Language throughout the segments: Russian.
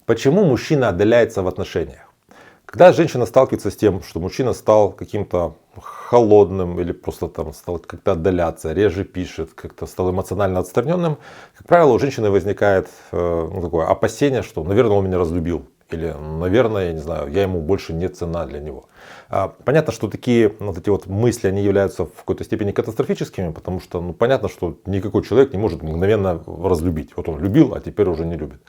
Почему мужчина отдаляется в отношениях? Когда женщина сталкивается с тем, что мужчина стал каким-то холодным или просто там стал как-то отдаляться, реже пишет, как-то стал эмоционально отстраненным, как правило, у женщины возникает такое опасение, что, наверное, он меня разлюбил. Или, наверное, я не знаю, я ему больше не цена для него. Понятно, что такие вот эти вот мысли, они являются в какой-то степени катастрофическими, потому что понятно, что никакой человек не может мгновенно разлюбить. Вот он любил, а теперь уже не любит.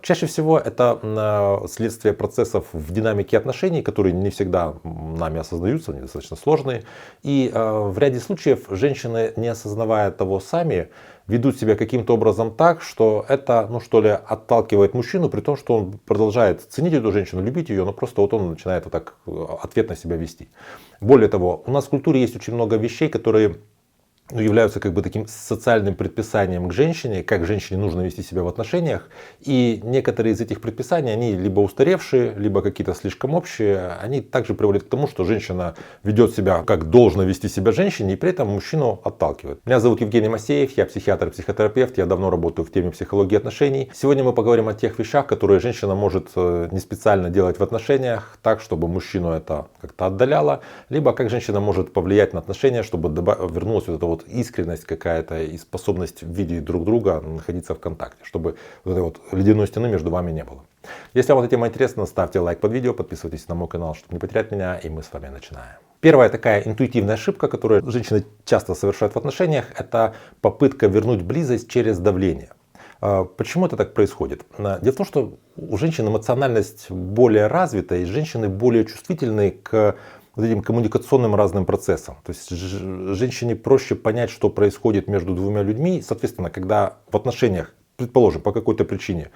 Чаще всего это следствие процессов в динамике отношений, которые не всегда нами осознаются, они достаточно сложные. И в ряде случаев женщины, не осознавая того сами, ведут себя каким-то образом так, что это, отталкивает мужчину, при том, что он продолжает ценить эту женщину, любить ее, но просто вот он начинает вот так ответно себя вести. Более того, у нас в культуре есть очень много вещей, которые являются как бы таким социальным предписанием к женщине, как женщине нужно вести себя в отношениях. И некоторые из этих предписаний, они либо устаревшие, либо какие-то слишком общие. Они также приводят к тому, что женщина ведет себя, как должно вести себя женщине, и при этом мужчину отталкивает. Меня зовут Евгений Масеев, я психиатр и психотерапевт, я давно работаю в теме психологии отношений. Сегодня мы поговорим о тех вещах, которые женщина может не специально делать в отношениях, так, чтобы мужчину это как-то отдаляло, либо как женщина может повлиять на отношения, чтобы вернулась вот эта вот искренность какая-то и способность видеть друг друга, находиться в контакте, чтобы вот этой вот ледяной стены между вами не было. Если вам эта тема интересна, ставьте лайк под видео, подписывайтесь на мой канал, чтобы не потерять меня, и мы с вами начинаем. Первая такая интуитивная ошибка, которую женщины часто совершают в отношениях, это попытка вернуть близость через давление. Почему это так происходит? Дело в том, что у женщин эмоциональность более развита, и женщины более чувствительны к вот этим коммуникационным разным процессам. То есть женщине проще понять, что происходит между двумя людьми. Соответственно, когда в отношениях, предположим, по какой-то причине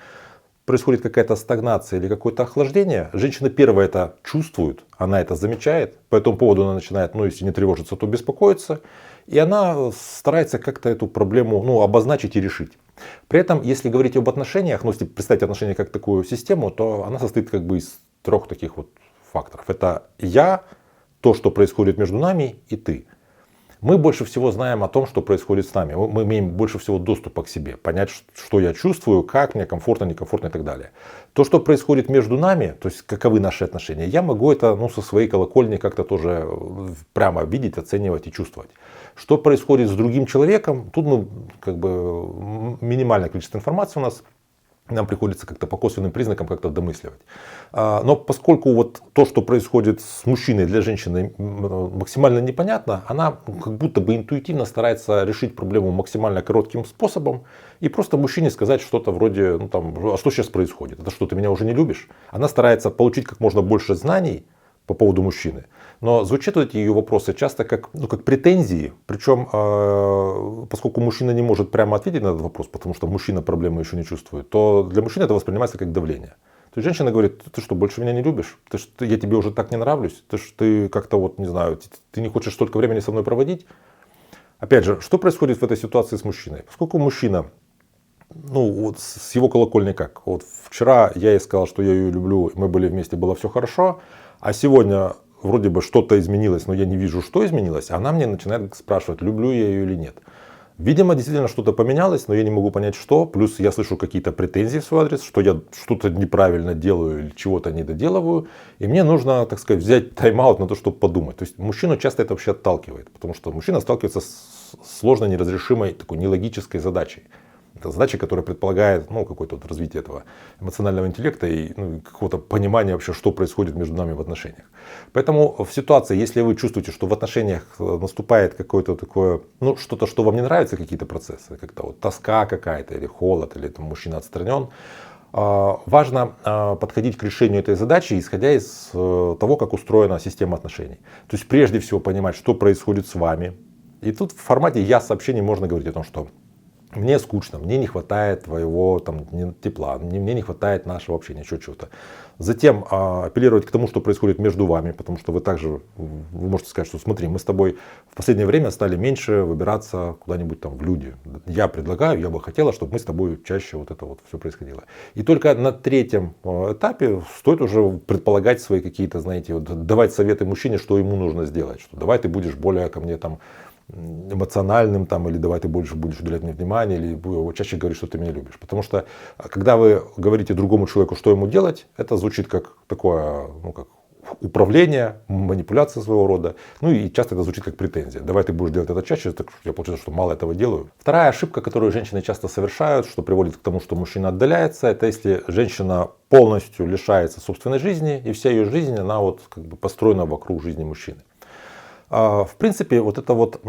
происходит какая-то стагнация или какое-то охлаждение, женщина первая это чувствует, она это замечает, по этому поводу она начинает, если не тревожиться, то беспокоиться, и она старается как-то эту проблему обозначить и решить. При этом, если говорить об отношениях, если представить отношения как такую систему, то она состоит как бы из трех таких вот факторов. Это я, то, что происходит между нами, и ты. Мы больше всего знаем о том, что происходит с нами. Мы имеем больше всего доступа к себе. Понять, что я чувствую, как мне комфортно, некомфортно и так далее. То, что происходит между нами, то есть каковы наши отношения, я могу это со своей колокольни как-то тоже прямо видеть, оценивать и чувствовать. Что происходит с другим человеком, тут минимальное количество информации у нас. Нам приходится как-то по косвенным признакам как-то домысливать. Но поскольку вот то, что происходит с мужчиной для женщины максимально непонятно, она как будто бы интуитивно старается решить проблему максимально коротким способом и просто мужчине сказать что-то вроде, а что сейчас происходит? Это что, ты меня уже не любишь? Она старается получить как можно больше знаний по поводу мужчины. Но звучат эти ее вопросы часто как претензии. Причем, поскольку мужчина не может прямо ответить на этот вопрос, потому что мужчина проблемы еще не чувствует, то для мужчины это воспринимается как давление. То есть женщина говорит, ты что, больше меня не любишь? Я тебе уже так не нравлюсь? Ты как-то ты не хочешь столько времени со мной проводить? Опять же, что происходит в этой ситуации с мужчиной? Поскольку мужчина, с его колокольни как? Вчера я ей сказал, что я ее люблю, мы были вместе, было все хорошо, а сегодня вроде бы что-то изменилось, но я не вижу, что изменилось. Она мне начинает спрашивать, люблю я ее или нет. Видимо, действительно что-то поменялось, но я не могу понять, что. Плюс я слышу какие-то претензии в свой адрес, что я что-то неправильно делаю или чего-то не доделываю. И мне нужно, так сказать, взять тайм-аут на то, чтобы подумать. То есть мужчину часто это вообще отталкивает. Потому что мужчина сталкивается с сложной, неразрешимой, такой нелогической задачей. Это задача, которая предполагает какое-то развитие этого эмоционального интеллекта и какого-то понимания вообще, что происходит между нами в отношениях. Поэтому в ситуации, если вы чувствуете, что в отношениях наступает какое-то такое, что-то, что вам не нравится, какие-то процессы, как-то тоска какая-то, или холод, или мужчина отстранен, важно подходить к решению этой задачи, исходя из того, как устроена система отношений. То есть прежде всего понимать, что происходит с вами. И тут в формате «я-сообщений» можно говорить о том, что мне скучно, мне не хватает твоего тепла, мне не хватает нашего общения, еще чего-то. Затем апеллировать к тому, что происходит между вами, потому что вы можете сказать, что смотри, мы с тобой в последнее время стали меньше выбираться куда-нибудь в люди. Я предлагаю, я бы хотела, чтобы мы с тобой чаще все происходило. И только на третьем этапе стоит уже предполагать свои какие-то, давать советы мужчине, что ему нужно сделать. Что давай ты будешь более ко мне эмоциональным, там, или давай ты больше будешь уделять мне внимание, или чаще говорить, что ты меня любишь. Потому что когда вы говорите другому человеку, что ему делать, это звучит как такое, ну, как управление, манипуляция своего рода. Ну и часто это звучит как претензия. Давай ты будешь делать это чаще, так я получается, что мало этого делаю. Вторая ошибка, которую женщины часто совершают, что приводит к тому, что мужчина отдаляется, это если женщина полностью лишается собственной жизни, и вся ее жизнь, она вот как бы построена вокруг жизни мужчины. В принципе, вот это вот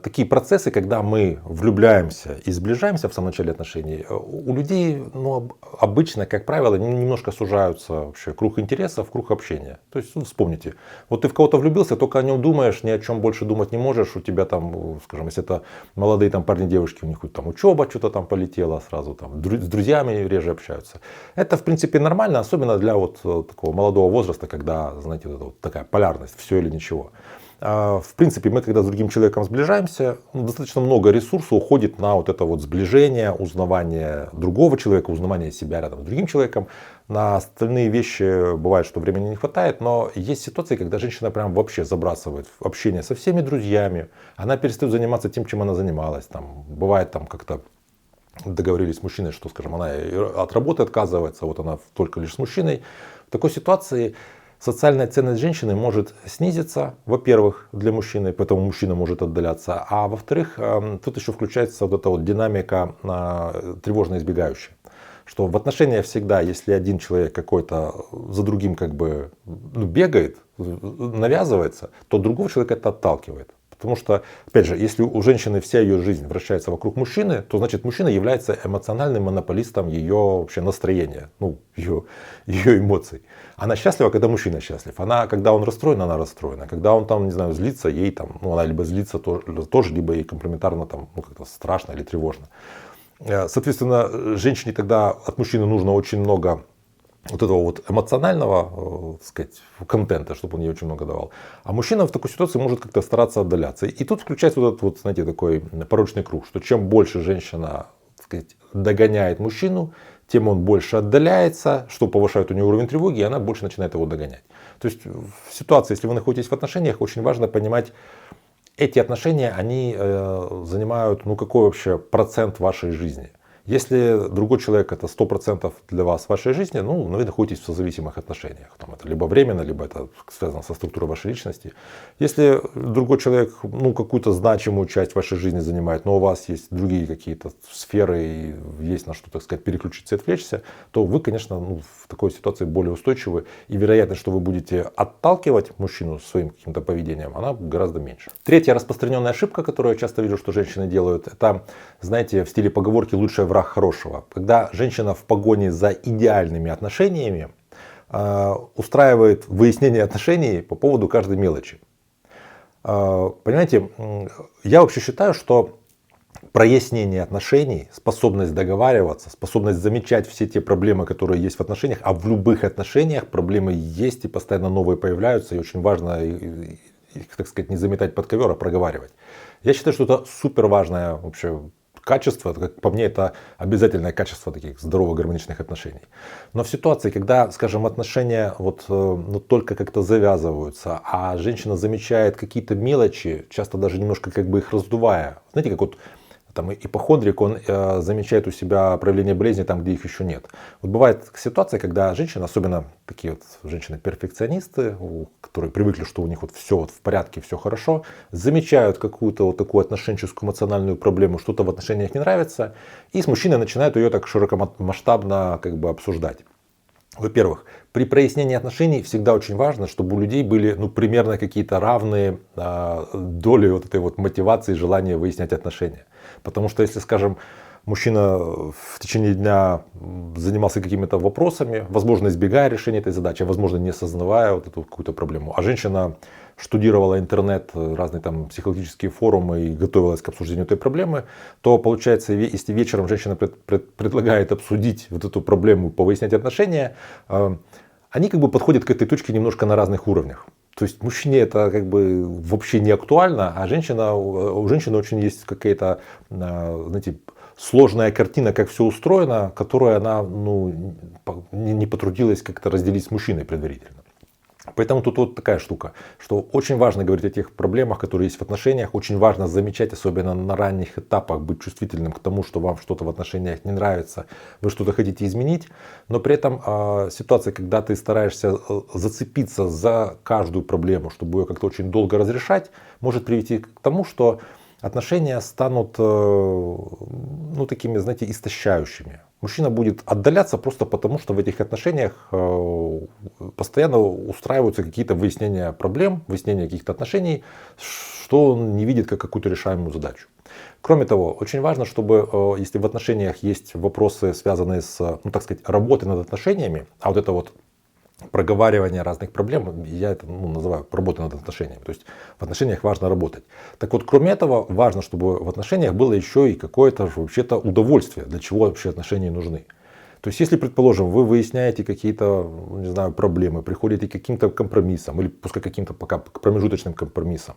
такие процессы, когда мы влюбляемся и сближаемся в самом начале отношений, у людей, ну, обычно, как правило, немножко сужаются вообще круг интересов, круг общения. То есть, ну, вспомните, вот ты в кого-то влюбился, только о нем думаешь, ни о чем больше думать не можешь, у тебя там, скажем, если это молодые там парни, девушки, у них там учеба что-то там полетела сразу, там, с друзьями реже общаются. Это, в принципе, нормально, особенно для вот такого молодого возраста, когда, знаете, вот такая полярность, все или ничего. В принципе, мы когда с другим человеком сближаемся, достаточно много ресурсов уходит на вот это вот сближение, узнавание другого человека, узнавание себя рядом с другим человеком. На остальные вещи бывает, что времени не хватает, но есть ситуации, когда женщина прям вообще забрасывает общение со всеми друзьями, она перестает заниматься тем, чем она занималась. Там, бывает там как-то договорились с мужчиной, что, скажем, она от работы отказывается, вот она только лишь с мужчиной. В такой ситуации социальная ценность женщины может снизиться, во-первых, для мужчины, поэтому мужчина может отдаляться, а во-вторых, тут еще включается вот эта вот динамика тревожно-избегающая. Что в отношениях всегда, если один человек какой-то за другим как бы бегает, навязывается, то другого человека это отталкивает. Потому что, опять же, если у женщины вся ее жизнь вращается вокруг мужчины, то значит мужчина является эмоциональным монополистом ее вообще настроения, ну, ее эмоций. Она счастлива, когда мужчина счастлив. Она, когда он расстроен, она расстроена. Когда он там, не знаю, злится, ей там, ну, она либо злится тоже, либо ей комплементарно там, ну, как-то страшно или тревожно. Соответственно, женщине тогда от мужчины нужно очень много вот этого вот эмоционального, так сказать, контента, чтобы он ей очень много давал. А мужчина в такой ситуации может как-то стараться отдаляться. И тут включается вот этот вот, знаете, такой порочный круг, что чем больше женщина, так сказать, догоняет мужчину, тем он больше отдаляется, что повышает у нее уровень тревоги, и она больше начинает его догонять. То есть в ситуации, если вы находитесь в отношениях, очень важно понимать, эти отношения, они занимают, ну, какой вообще процент вашей жизни. Если другой человек это 100% для вас в вашей жизни, ну, вы находитесь в созависимых отношениях. Там это либо временно, либо это связано со структурой вашей личности. Если другой человек, ну, какую-то значимую часть вашей жизни занимает, но у вас есть другие какие-то сферы и есть на что, так сказать, переключиться и отвлечься, то вы, конечно, ну, в такой ситуации более устойчивы. И вероятность, что вы будете отталкивать мужчину своим каким-то поведением, она гораздо меньше. Третья распространенная ошибка, которую я часто вижу, что женщины делают, это, знаете, в стиле поговорки «лучшая враг хорошего». Когда женщина в погоне за идеальными отношениями устраивает выяснение отношений по поводу каждой мелочи. Понимаете, я вообще считаю, что прояснение отношений, способность договариваться, способность замечать все те проблемы, которые есть в отношениях, а в любых отношениях проблемы есть и постоянно новые появляются, и очень важно их, так сказать, не заметать под ковер, а проговаривать. Я считаю, что это супер важное вообще качество, как по мне, это обязательное качество таких здоровых гармоничных отношений. Но в ситуации, когда, скажем, отношения вот, ну, только как-то завязываются, а женщина замечает какие-то мелочи, часто даже немножко как бы их раздувая. Знаете, как вот там ипохондрик, он замечает у себя проявление болезни там, где их еще нет. Вот бывает ситуация, когда женщины, особенно такие вот женщины-перфекционисты, которые привыкли, что у них вот все вот в порядке, все хорошо, замечают какую-то вот такую отношенческую эмоциональную проблему, что-то в отношениях не нравится, и с мужчиной начинают ее так широкомасштабно как бы обсуждать. Во-первых, при прояснении отношений всегда очень важно, чтобы у людей были, ну, примерно какие-то равные доли вот этой вот мотивации и желания выяснять отношения. Потому что если, скажем, мужчина в течение дня занимался какими-то вопросами, возможно, избегая решения этой задачи, а возможно, не осознавая вот эту какую-то проблему, а женщина штудировала интернет, разные там психологические форумы и готовилась к обсуждению этой проблемы, то получается, если вечером женщина предлагает обсудить вот эту проблему, повыяснять отношения, они как бы подходят к этой точке немножко на разных уровнях. То есть мужчине это как бы вообще не актуально, а у женщины очень есть какая-то, знаете, сложная картина, как все устроено, которую она, ну, не потрудилась как-то разделить с мужчиной предварительно. Поэтому тут вот такая штука, что очень важно говорить о тех проблемах, которые есть в отношениях. Очень важно замечать, особенно на ранних этапах, быть чувствительным к тому, что вам что-то в отношениях не нравится, вы что-то хотите изменить. Но при этом ситуация, когда ты стараешься зацепиться за каждую проблему, чтобы ее как-то очень долго разрешать, может привести к тому, что отношения станут такими, знаете, истощающими. Мужчина будет отдаляться просто потому, что в этих отношениях постоянно устраиваются какие-то выяснения проблем, выяснения каких-то отношений, что он не видит как какую-то решаемую задачу. Кроме того, очень важно, чтобы, если в отношениях есть вопросы, связанные с, так сказать, работой над отношениями, а вот это вот проговаривание разных проблем, я это называю работой над отношениями. То есть в отношениях важно работать. Так вот, кроме этого, важно, чтобы в отношениях было еще и какое-то вообще-то удовольствие, для чего вообще отношения нужны. То есть, если, предположим, вы выясняете какие-то, не знаю, проблемы, приходите к каким-то компромиссам, или пускай каким-то пока к промежуточным компромиссам,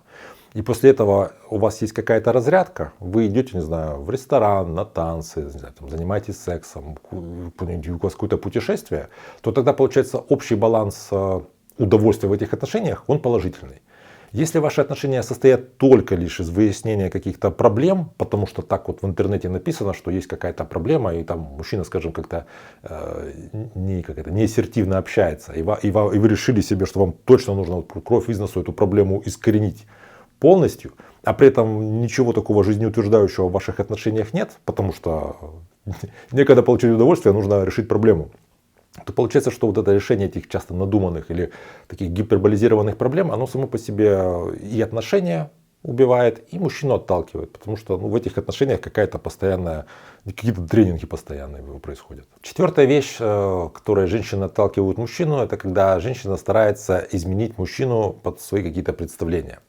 и после этого у вас есть какая-то разрядка, вы идете, не знаю, в ресторан, на танцы, не знаю, там, занимаетесь сексом, у вас какое-то путешествие, то тогда получается общий баланс удовольствия в этих отношениях, он положительный. Если ваши отношения состоят только лишь из выяснения каких-то проблем, потому что так вот в интернете написано, что есть какая-то проблема, и там мужчина, скажем, как-то неассертивно общается, и вы решили себе, что вам точно нужно кровь из носу эту проблему искоренить полностью, а при этом ничего такого жизнеутверждающего в ваших отношениях нет, потому что некогда получить удовольствие, нужно решить проблему, то получается, что вот это решение этих часто надуманных или таких гиперболизированных проблем, оно само по себе и отношения убивает, и мужчину отталкивает, потому что в этих отношениях какая-то постоянная, какие-то тренинги постоянные происходят. Четвертая вещь, которой женщины отталкивают мужчину, это когда женщина старается изменить мужчину под свои какие-то представления.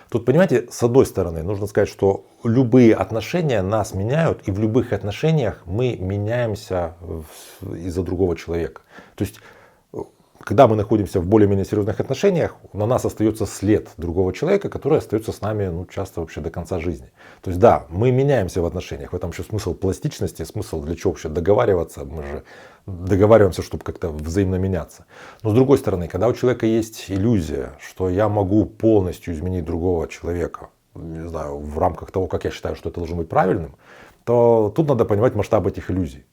Тут, понимаете, с одной стороны, нужно сказать, что любые отношения нас меняют, и в любых отношениях мы меняемся из-за другого человека. То есть, когда мы находимся в более-менее серьезных отношениях, на нас остается след другого человека, который остается с нами часто вообще до конца жизни. То есть, да, мы меняемся в отношениях, в этом еще смысл пластичности, смысл для чего вообще договариваться, мы же договариваемся, чтобы как-то взаимно меняться. Но с другой стороны, когда у человека есть иллюзия, что я могу полностью изменить другого человека, не знаю, в рамках того, как я считаю, что это должно быть правильным, то тут надо понимать масштаб этих иллюзий.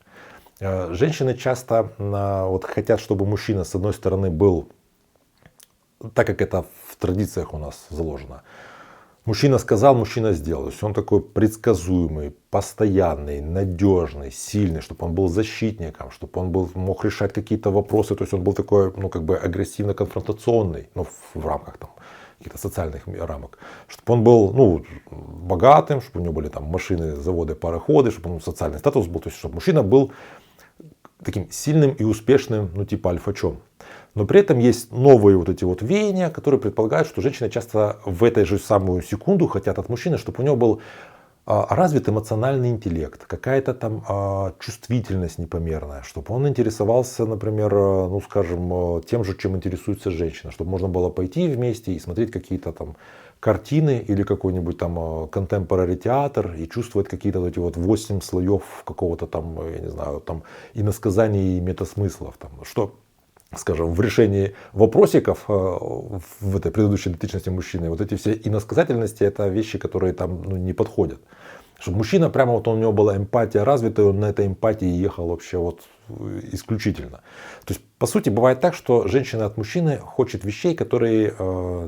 Женщины часто хотят, чтобы мужчина, с одной стороны, был, так как это в традициях у нас заложено, мужчина сказал, мужчина сделал. То есть он такой предсказуемый, постоянный, надежный, сильный, чтобы он был защитником, чтобы он мог решать какие-то вопросы. То есть он был такой, агрессивно-конфронтационный, в рамках каких-то социальных рамок. Чтобы он был богатым, чтобы у него были машины, заводы, пароходы, чтобы социальный статус был. То есть чтобы мужчина был таким сильным и успешным, типа альфачом. Но при этом есть новые эти веяния, которые предполагают, что женщины часто в этой же самую секунду хотят от мужчины, чтобы у него был развит эмоциональный интеллект, какая-то чувствительность непомерная, чтобы он интересовался, например, тем же, чем интересуется женщина, чтобы можно было пойти вместе и смотреть какие-то картины или какой-нибудь contemporary театр и чувствовать какие-то 8 слоев какого-то я не знаю, иносказаний и метасмыслов, что, скажем, в решении вопросиков в этой предыдущей идентичности мужчины, эти все иносказательности, это вещи, которые не подходят. Чтобы мужчина прямо у него была эмпатия развитая, он на этой эмпатии ехал вообще исключительно. То есть, по сути, бывает так, что женщина от мужчины хочет вещей, которые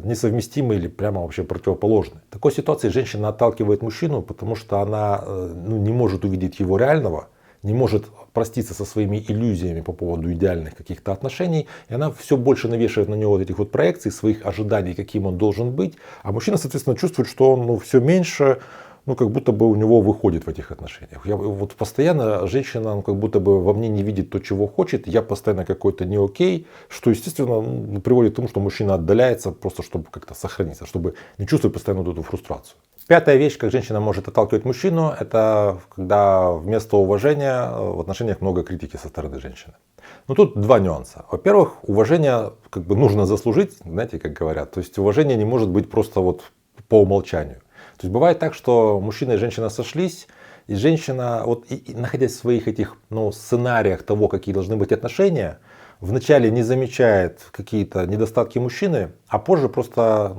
несовместимы или прямо вообще противоположны. В такой ситуации женщина отталкивает мужчину, потому что она не может увидеть его реального, не может проститься со своими иллюзиями по поводу идеальных каких-то отношений, и она все больше навешивает на него этих проекций, своих ожиданий, каким он должен быть, а мужчина, соответственно, чувствует, что он все меньше, как будто бы у него выходит в этих отношениях. Постоянно женщина как будто бы во мне не видит то, чего хочет, я постоянно какой-то не окей, что, естественно, приводит к тому, что мужчина отдаляется просто, чтобы как-то сохраниться, чтобы не чувствовать постоянно эту фрустрацию. Пятая вещь, как женщина может отталкивать мужчину, это когда вместо уважения в отношениях много критики со стороны женщины. Но тут два нюанса. Во-первых, уважение нужно заслужить, знаете, как говорят. То есть уважение не может быть просто по умолчанию. То есть бывает так, что мужчина и женщина сошлись, и женщина, находясь в своих этих сценариях того, какие должны быть отношения, вначале не замечает какие-то недостатки мужчины, а позже просто,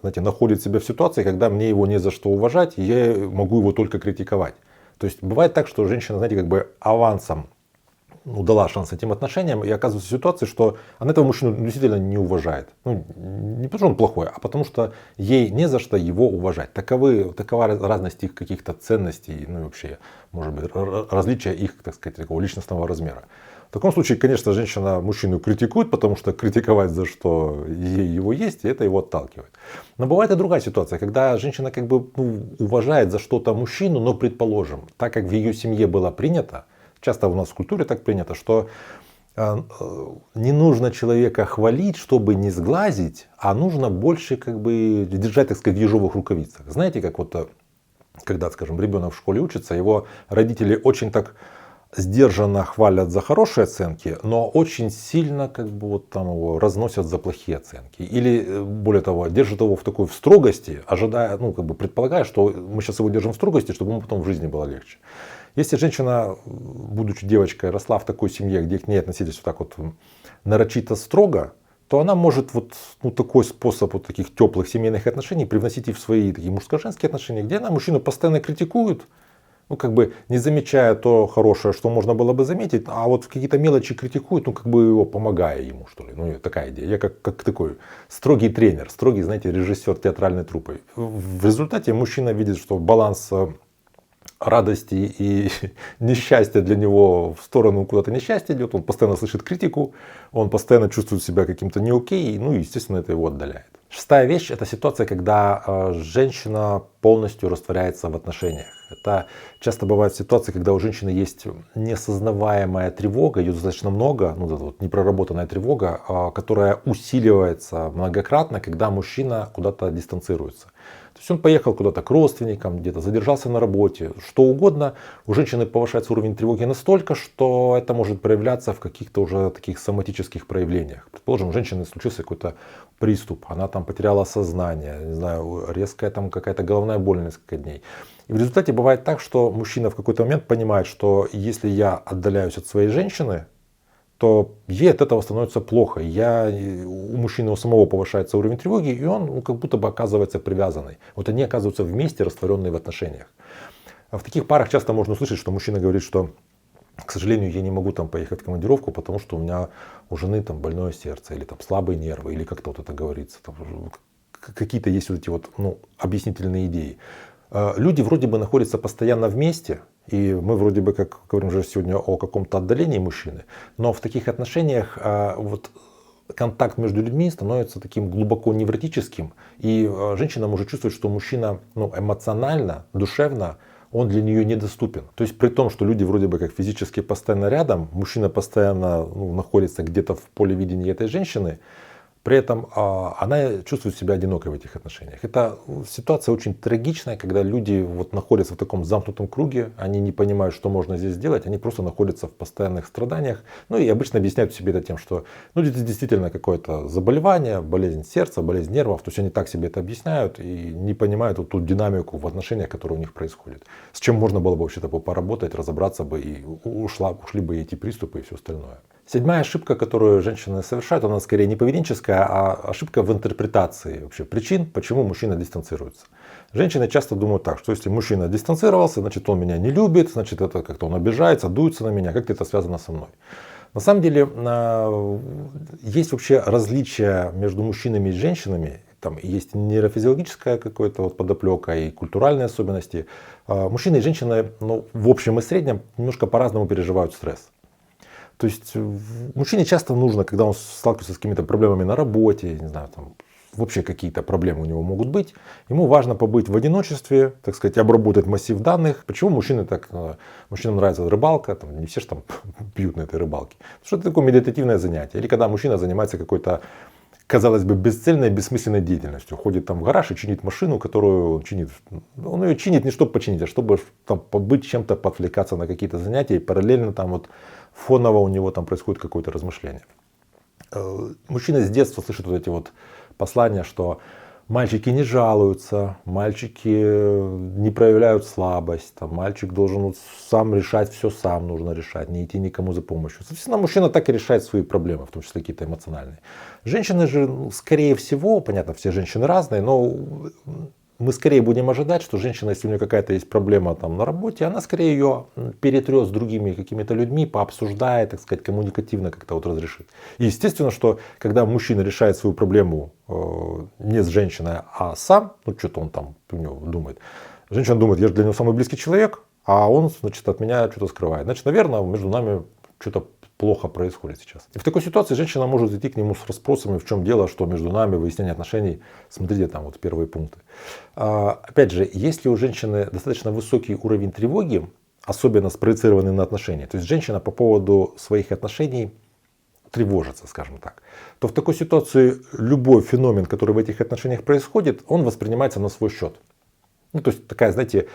знаете, находит себя в ситуации, когда мне его не за что уважать, и я могу его только критиковать. То есть бывает так, что женщина, знаете, авансом дала шанс этим отношениям и оказывается в ситуации, что она этого мужчину действительно не уважает. Не потому что он плохой, а потому что ей не за что его уважать. Такова разность их каких-то ценностей, и вообще, может быть, различия их, так сказать, такого личностного размера. В таком случае, конечно, женщина мужчину критикует, потому что критиковать за что ей его есть, и это его отталкивает. Но бывает и другая ситуация, когда женщина уважает за что-то мужчину, но, предположим, так как в ее семье было принято, часто у нас в культуре так принято, что не нужно человека хвалить, чтобы не сглазить, а нужно больше держать, так сказать, в ежовых рукавицах. Знаете, как когда, скажем, ребенок в школе учится, его родители очень так сдержанно хвалят за хорошие оценки, но очень сильно его разносят за плохие оценки. Или, более того, держат его в строгости, ожидая, предполагая, что мы сейчас его держим в строгости, чтобы ему потом в жизни было легче. Если женщина, будучи девочкой, росла в такой семье, где к ней относились нарочито строго, то она может такой способ таких теплых семейных отношений привносить и в свои такие мужско-женские отношения, где она мужчину постоянно критикует, не замечая то хорошее, что можно было бы заметить, а в какие-то мелочи критикует, его помогая ему, что ли. Такая идея. Я как такой строгий тренер, строгий, знаете, режиссер театральной труппы. В результате мужчина видит, что баланс радости и несчастья для него в сторону куда-то несчастья идет, он постоянно слышит критику, он постоянно чувствует себя каким-то не окей, и, естественно, это его отдаляет. Шестая вещь – это ситуация, когда женщина полностью растворяется в отношениях. Это часто бывают ситуации, когда у женщины есть неосознаваемая тревога, ее достаточно много, непроработанная тревога, которая усиливается многократно, когда мужчина куда-то дистанцируется. То есть он поехал куда-то к родственникам, где-то задержался на работе, что угодно. У женщины повышается уровень тревоги настолько, что это может проявляться в каких-то уже таких соматических проявлениях. Предположим, у женщины случился какой-то приступ, она потеряла сознание, не знаю, резкая какая-то головная боль на несколько дней. И в результате бывает так, что мужчина в какой-то момент понимает, что если я отдаляюсь от своей женщины, то ей от этого становится плохо. У мужчины у самого повышается уровень тревоги, и он как будто бы оказывается привязанный. Они оказываются вместе, растворенные в отношениях. В таких парах часто можно услышать, что мужчина говорит, что, к сожалению, я не могу поехать в командировку, потому что у меня у жены больное сердце, или слабые нервы, или как-то это говорится. Какие-то есть объяснительные идеи. Люди вроде бы находятся постоянно вместе, и мы вроде бы как говорим же сегодня о каком-то отдалении мужчины, но в таких отношениях контакт между людьми становится таким глубоко невротическим, и женщина может чувствовать, что мужчина эмоционально, душевно, он для нее недоступен. То есть при том, что люди вроде бы как физически постоянно рядом, мужчина постоянно находится где-то в поле видения этой женщины, при этом она чувствует себя одинокой в этих отношениях. Это ситуация очень трагичная, когда люди находятся в таком замкнутом круге, они не понимают, что можно здесь сделать, они просто находятся в постоянных страданиях. И обычно объясняют себе это тем, что это действительно какое-то заболевание, болезнь сердца, болезнь нервов. То есть они так себе это объясняют и не понимают ту динамику в отношениях, которая у них происходит. С чем можно было бы вообще-то поработать, разобраться бы, и ушли бы эти приступы и все остальное. Седьмая ошибка, которую женщины совершают, она скорее не поведенческая, а ошибка в интерпретации вообще причин, почему мужчина дистанцируется. Женщины часто думают так, что если мужчина дистанцировался, значит он меня не любит, значит это как-то он обижается, дуется на меня, как-то это связано со мной. На самом деле есть вообще различия между мужчинами и женщинами. Там есть нейрофизиологическая какая-то подоплека и культуральные особенности. Мужчины и женщины в общем и среднем немножко по-разному переживают стресс. То есть мужчине часто нужно, когда он сталкивается с какими-то проблемами на работе, не знаю, вообще какие-то проблемы у него могут быть, ему важно побыть в одиночестве, так сказать, обработать массив данных. Почему мужчинам нравится рыбалка, не все же пьют на этой рыбалке. Потому что это такое медитативное занятие. Или когда мужчина занимается какой-то, казалось бы, бесцельной, бессмысленной деятельностью. Ходит в гараж и чинит машину, которую он чинит. Он ее чинит не чтобы починить, а чтобы побыть чем-то, подвлекаться на какие-то занятия, и параллельно фоново у него происходит какое-то размышление. Мужчина с детства слышит эти послания, что Мальчики не жалуются, мальчики не проявляют слабость, там, мальчик должен вот сам решать, все сам нужно решать, не идти никому за помощью. Соответственно, мужчина так и решает свои проблемы, в том числе какие-то эмоциональные. Женщины же, скорее всего, понятно, все женщины разные, но мы скорее будем ожидать, что женщина, если у нее какая-то есть проблема там на работе, она скорее ее перетрет с другими какими-то людьми, пообсуждает, так сказать, коммуникативно как-то вот разрешит. И естественно, что когда мужчина решает свою проблему не с женщиной, а сам, ну что-то он там у него думает, женщина думает, я же для него самый близкий человек, а он, значит, от меня что-то скрывает. Значит, наверное, между нами что-то плохо происходит сейчас. И в такой ситуации женщина может идти к нему с расспросами, в чем дело, что между нами, выяснение отношений. Смотрите там вот первые пункты. Опять же, если у женщины достаточно высокий уровень тревоги, особенно спроецированный на отношения, то есть женщина по поводу своих отношений тревожится, скажем так, то в такой ситуации любой феномен, который в этих отношениях происходит, он воспринимается на свой счет. Ну, то есть такая, знаете,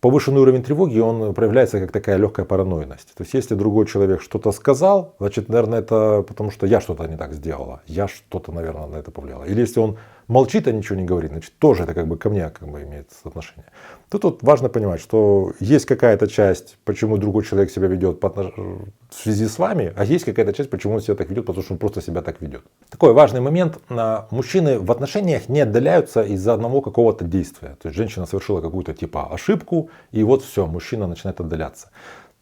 повышенный уровень тревоги, он проявляется как такая легкая параноидность. То есть если другой человек что-то сказал, значит, наверное, это потому что я что-то не так сделала. Я что-то, наверное, на это повлияла. Или если он молчит, а ничего не говорит, значит, тоже это как бы ко мне как бы имеет отношение. Тут вот важно понимать, что есть какая-то часть, почему другой человек себя ведет в связи с вами, а есть какая-то часть, почему он себя так ведет, потому что он просто себя так ведет. Такой важный момент. Мужчины в отношениях не отдаляются из-за одного какого-то действия. То есть женщина совершила какую-то типа ошибку, и вот все, мужчина начинает отдаляться.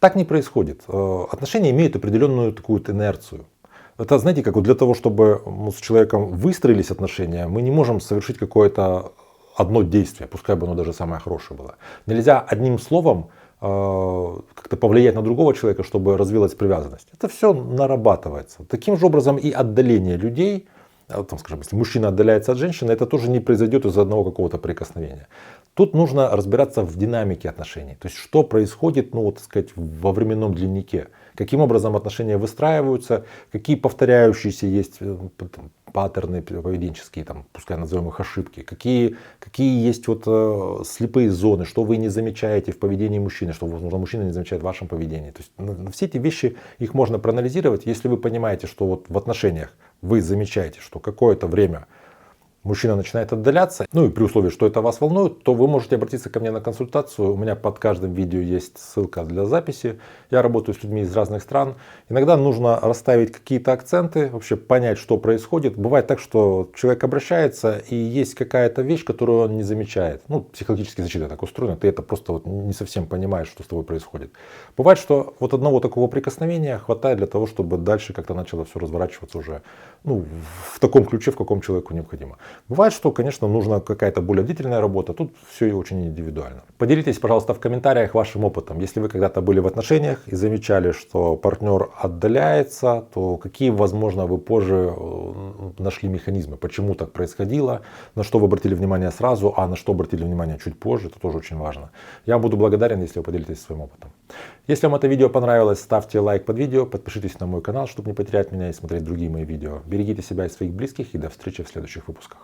Так не происходит. Отношения имеют определенную такую инерцию. Это, знаете, как вот для того, чтобы с человеком выстроились отношения, мы не можем совершить какое-то одно действие, пускай бы оно даже самое хорошее было. Нельзя одним словом как-то повлиять на другого человека, чтобы развилась привязанность. Это все нарабатывается. Таким же образом и отдаление людей, там, скажем, если мужчина отдаляется от женщины, это тоже не произойдет из-за одного какого-то прикосновения. Тут нужно разбираться в динамике отношений. То есть, что происходит, ну, вот, так сказать, во временном дневнике. Каким образом отношения выстраиваются, какие повторяющиеся есть паттерны поведенческие, там, пускай назовем их ошибки, какие есть вот слепые зоны, что вы не замечаете в поведении мужчины, что, возможно, мужчина не замечает в вашем поведении. То есть все эти вещи, их можно проанализировать, если вы понимаете, что вот в отношениях вы замечаете, что какое-то время мужчина начинает отдаляться, ну и при условии, что это вас волнует, то вы можете обратиться ко мне на консультацию. У меня под каждым видео есть ссылка для записи. Я работаю с людьми из разных стран. Иногда нужно расставить какие-то акценты, вообще понять, что происходит. Бывает так, что человек обращается, и есть какая-то вещь, которую он не замечает. Ну, психологическая защита так устроена, ты это просто вот не совсем понимаешь, что с тобой происходит. Бывает, что вот одного такого прикосновения хватает для того, чтобы дальше как-то начало все разворачиваться уже, ну, в таком ключе, в каком человеку необходимо. Бывает, что, конечно, нужна какая-то более длительная работа. Тут все очень индивидуально. Поделитесь, пожалуйста, в комментариях вашим опытом. Если вы когда-то были в отношениях и замечали, что партнер отдаляется, то какие, возможно, вы позже нашли механизмы, почему так происходило, на что вы обратили внимание сразу, а на что обратили внимание чуть позже. Это тоже очень важно. Я буду благодарен, если вы поделитесь своим опытом. Если вам это видео понравилось, ставьте лайк под видео, подпишитесь на мой канал, чтобы не потерять меня и смотреть другие мои видео. Берегите себя и своих близких, и до встречи в следующих выпусках.